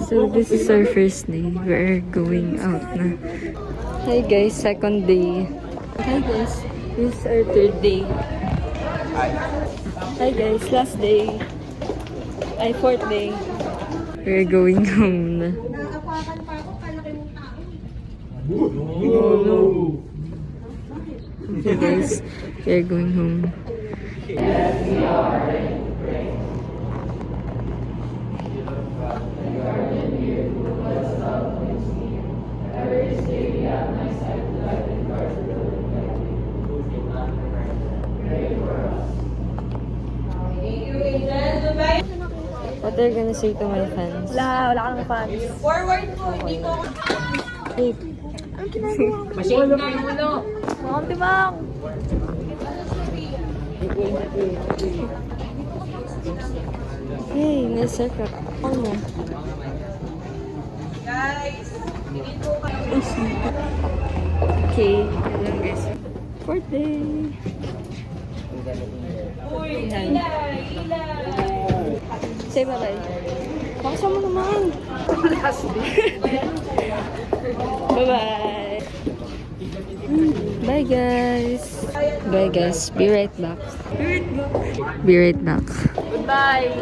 So this is our first day. We're going out na. Hi guys, second day. Hi guys, this is our third day. Hi guys, last day. Ay, fourth day. We're going home na. Oh no. Okay guys, we're going home. What are you gonna say to my fans? Wala kang fans. Forward po, hindi ko. Hey. Anong ginagawa ko? Masyado na yung ulo. Mga timang. Hey, nasa ka. Ano? Guys, hindi po kayo. Okay. Ayan guys. Fourth day. Uy, ilay. Say bye-bye. Paksa mo naman. Last day. Bye-bye. Bye guys. Bye guys. Be right back. Be right back. Goodbye.